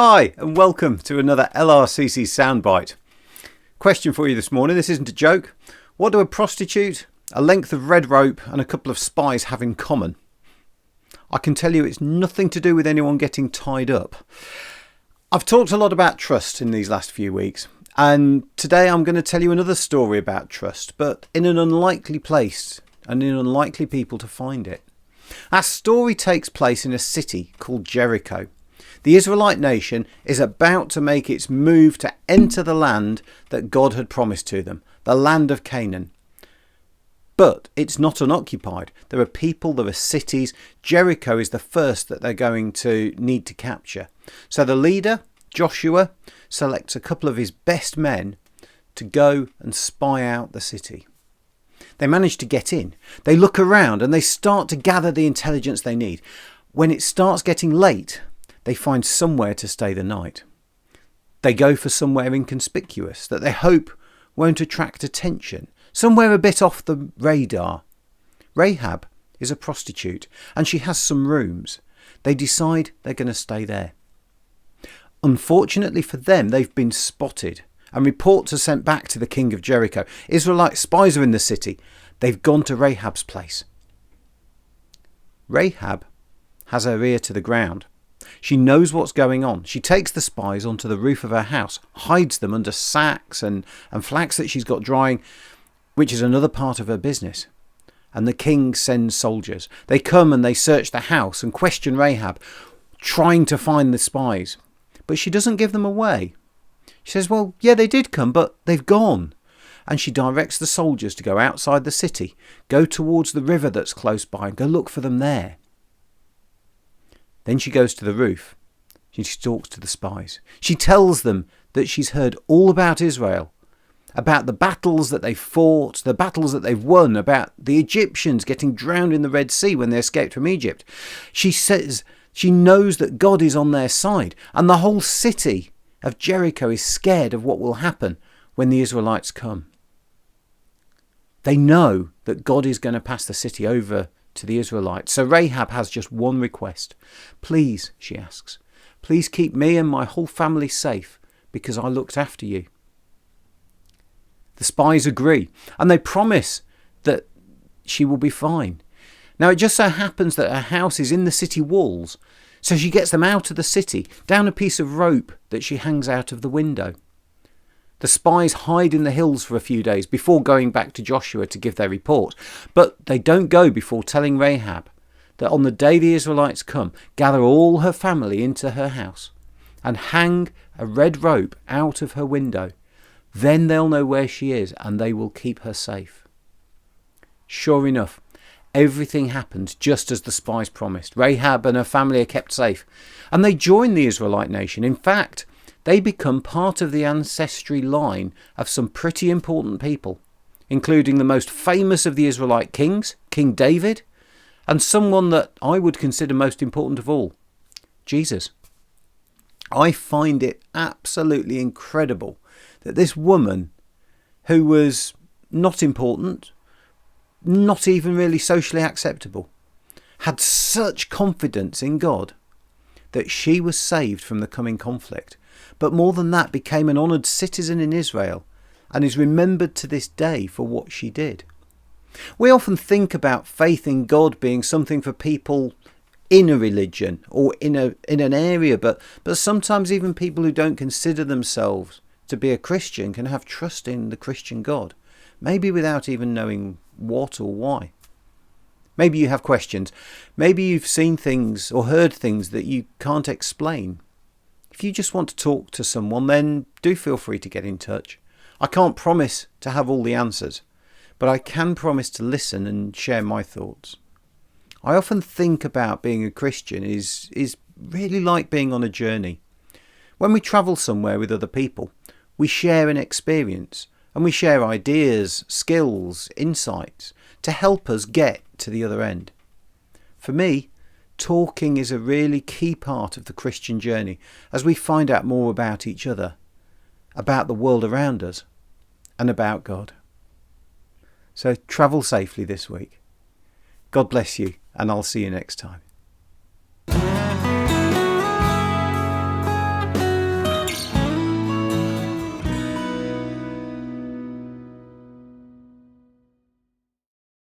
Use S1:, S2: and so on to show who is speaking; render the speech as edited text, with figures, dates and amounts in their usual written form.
S1: Hi and welcome to another LRCC Soundbite. Question for you this morning, this isn't a joke. What do a prostitute, a length of red rope and a couple of spies have in common? I can tell you it's nothing to do with anyone getting tied up. I've talked a lot about trust in these last few weeks, and today I'm going to tell you another story about trust, but in an unlikely place and in unlikely people to find it. Our story takes place in a city called Jericho. The Israelite nation is about to make its move to enter the land that God had promised to them, the land of Canaan. But it's not unoccupied. There are people, there are cities. Jericho is the first that they're going to need to capture. So the leader, Joshua, selects a couple of his best men to go and spy out the city. They manage to get in. They look around and they start to gather the intelligence they need. When it starts getting late, they find somewhere to stay the night. They go for somewhere inconspicuous that they hope won't attract attention, somewhere a bit off the radar. Rahab is a prostitute and she has some rooms. They decide they're going to stay there. Unfortunately for them, they've been spotted and reports are sent back to the king of Jericho. Israelite spies are in the city. They've gone to Rahab's place. Rahab has her ear to the ground. She knows what's going on. She takes the spies onto the roof of her house, hides them under sacks and flax that she's got drying, which is another part of her business. And the king sends soldiers. They come and they search the house and question Rahab, trying to find the spies. But she doesn't give them away. She says, well, yeah, they did come, but they've gone. And she directs the soldiers to go outside the city, go towards the river that's close by and go look for them there. Then she goes to the roof. She talks to the spies. She tells them that she's heard all about Israel, about the battles that they've fought, the battles that they've won, about the Egyptians getting drowned in the Red Sea when they escaped from Egypt. She says she knows that God is on their side, and the whole city of Jericho is scared of what will happen when the Israelites come. They know that God is going to pass the city over to the Israelites. So Rahab has just one request. Please, she asks, please keep me and my whole family safe because I looked after you. The spies agree and they promise that she will be fine. Now it just so happens that her house is in the city walls, so she gets them out of the city, down a piece of rope that she hangs out of the window. The spies hide in the hills for a few days before going back to Joshua to give their report. But they don't go before telling Rahab that on the day the Israelites come, gather all her family into her house and hang a red rope out of her window. Then they'll know where she is and they will keep her safe. Sure enough, everything happened just as the spies promised. Rahab and her family are kept safe and they join the Israelite nation. In fact, they become part of the ancestry line of some pretty important people, including the most famous of the Israelite kings, King David, and someone that I would consider most important of all, Jesus. I find it absolutely incredible that this woman, who was not important, not even really socially acceptable, had such confidence in God that she was saved from the coming conflict. But more than that, became an honoured citizen in Israel and is remembered to this day for what she did. We often think about faith in God being something for people in a religion or in an area, but sometimes even people who don't consider themselves to be a Christian can have trust in the Christian God, maybe without even knowing what or why. Maybe you have questions. Maybe you've seen things or heard things that you can't explain. If you just want to talk to someone, then do feel free to get in touch. I can't promise to have all the answers, but I can promise to listen and share my thoughts. I often think about being a Christian is really like being on a journey. When we travel somewhere with other people, we share an experience and we share ideas, skills, insights to help us get to the other end. For me, talking is a really key part of the Christian journey as we find out more about each other, about the world around us, and about God. So travel safely this week. God bless you, and I'll see you next time.